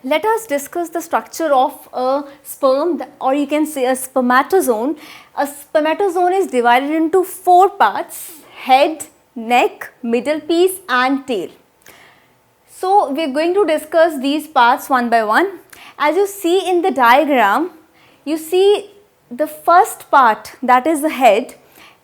let us discuss the structure of a sperm, or you can say a spermatozoon. A spermatozoon is divided into 4 parts: head, neck, middle piece and tail. So we are going to discuss these parts one by one. As you see in the diagram, you see the first part, that is the head.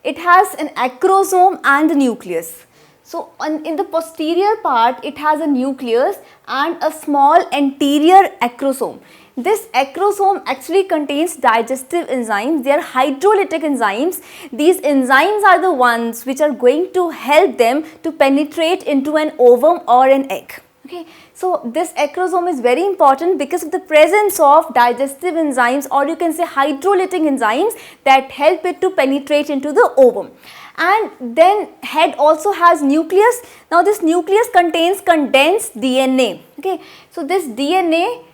It has an acrosome and a nucleus. So in the posterior part, it has a nucleus and a small anterior acrosome. This acrosome actually contains digestive enzymes. They are hydrolytic enzymes. These enzymes are the ones which are going to help them to penetrate into an ovum or an egg. Okay. So this acrosome is very important because of the presence of digestive enzymes, or you can say hydrolytic enzymes, that help it to penetrate into the ovum. And then head also has nucleus. Now this nucleus contains condensed DNA. Okay. So this DNA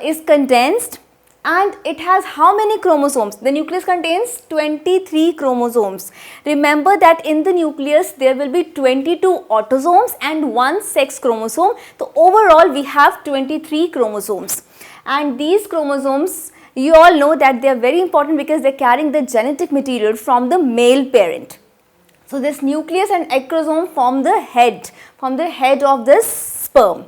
is condensed, and it has how many chromosomes? The nucleus contains 23 chromosomes. Remember that in the nucleus there will be 22 autosomes and 1 sex chromosome. So overall we have 23 chromosomes, and these chromosomes, you all know that they are very important because they are carrying the genetic material from the male parent. So this nucleus and acrosome form the head of this sperm.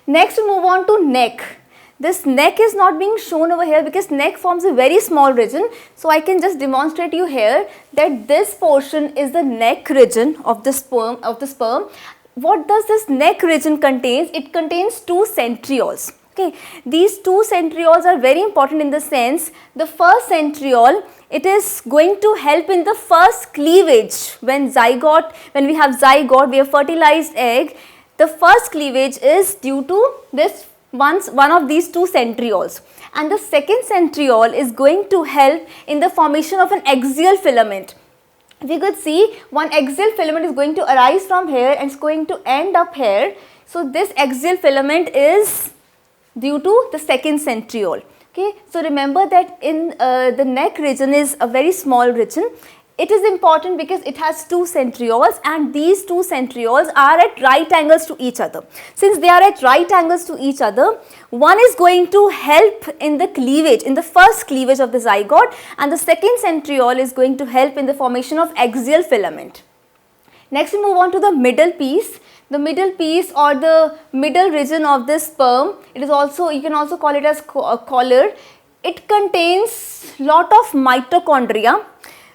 Next we move on to neck. This neck is not being shown over here because neck forms a very small region. So I can just demonstrate you here that this portion is the neck region of the sperm. What does this neck region contains? It contains 2 centrioles. Okay, these 2 centrioles are very important in the sense, the first centriole, it is going to help in the first cleavage. When we have zygote, we have fertilized egg, the first cleavage is due to this one of these 2 centrioles, and the second centriole is going to help in the formation of an axial filament. We could see one axial filament is going to arise from here and it's going to end up here. So this axial filament is due to the second centriole. Okay, so remember that in the neck region is a very small region. It is important because it has 2 centrioles, and these 2 centrioles are at right angles to each other. Since they are at right angles to each other, one is going to help in the cleavage, in the first cleavage of the zygote, and the second centriole is going to help in the formation of axial filament. Next we move on to the middle piece. The middle piece, or the middle region of this sperm, it is also, you can also call it as collar. It contains lot of mitochondria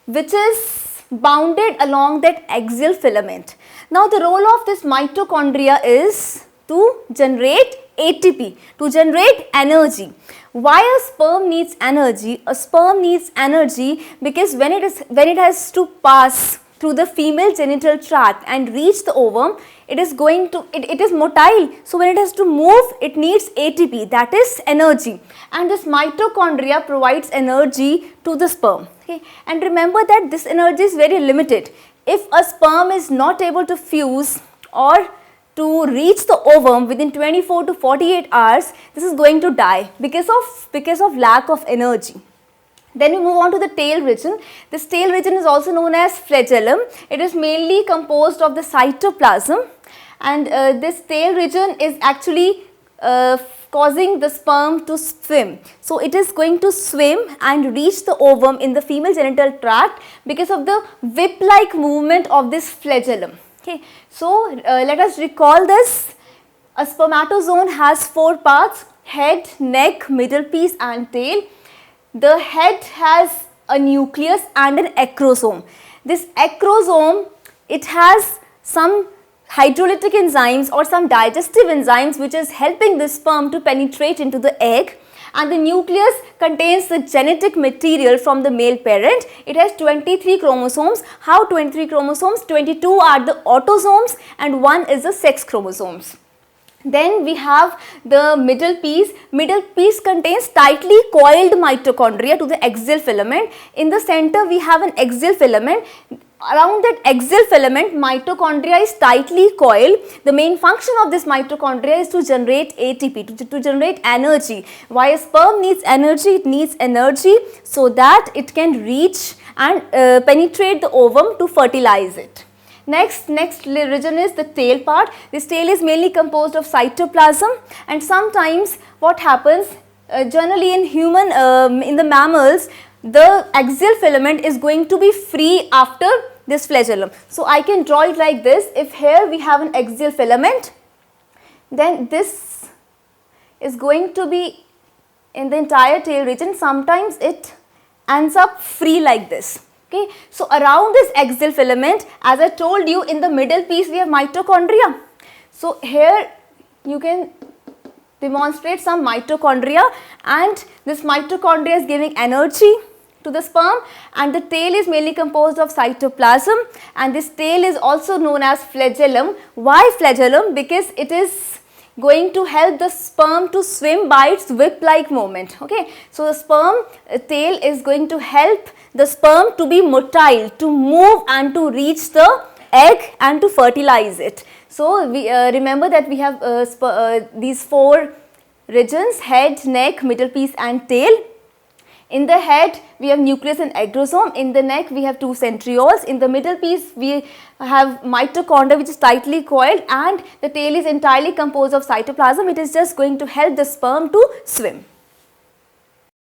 which is bounded along that axial filament. Now the role of this mitochondria is to generate ATP, to generate energy. Why a sperm needs energy? A sperm needs energy because when it has to pass through the female genital tract and reach the ovum, it is motile. So when it has to move, it needs ATP, that is energy, and this mitochondria provides energy to the sperm. Okay. And remember that this energy is very limited. If a sperm is not able to fuse or to reach the ovum within 24 to 48 hours, this is going to die because of lack of energy. Then we move on to the tail region. This tail region is also known as flagellum. It is mainly composed of the cytoplasm, and this tail region is actually causing the sperm to swim. So it is going to swim and reach the ovum in the female genital tract because of the whip-like movement of this flagellum. Okay. So let us recall this. A spermatozoon has 4 parts: head, neck, middle piece and tail. The head has a nucleus and an acrosome. This acrosome, it has some hydrolytic enzymes or some digestive enzymes which is helping the sperm to penetrate into the egg, and the nucleus contains the genetic material from the male parent. It has 23 chromosomes. How 23 chromosomes? 22 are the autosomes and 1 is the sex chromosomes. Then we have the middle piece. Middle piece contains tightly coiled mitochondria to the axial filament. In the center we have an axial filament. Around that axial filament, mitochondria is tightly coiled. The main function of this mitochondria is to generate ATP, to generate energy. Why a sperm needs energy? It needs energy so that it can reach and penetrate the ovum to fertilize it. Next region is the tail part. This tail is mainly composed of cytoplasm, and sometimes what happens, generally in human, in the mammals, the axial filament is going to be free after this flagellum. So I can draw it like this. If here we have an axial filament, then this is going to be in the entire tail region. Sometimes it ends up free like this. Okay, so around this axial filament, as I told you, in the middle piece we have mitochondria. So here you can demonstrate some mitochondria, and this mitochondria is giving energy to the sperm, and the tail is mainly composed of cytoplasm, and this tail is also known as flagellum. Why flagellum? Because it is going to help the sperm to swim by its whip-like movement. Okay, so the sperm tail is going to help the sperm to be motile, to move and to reach the egg and to fertilize it. So we remember that we have these 4 regions: head, neck, middle piece and tail. In the head we have nucleus and agrosome, in the neck we have 2 centrioles, in the middle piece we have mitochondria which is tightly coiled, and the tail is entirely composed of cytoplasm. It is just going to help the sperm to swim.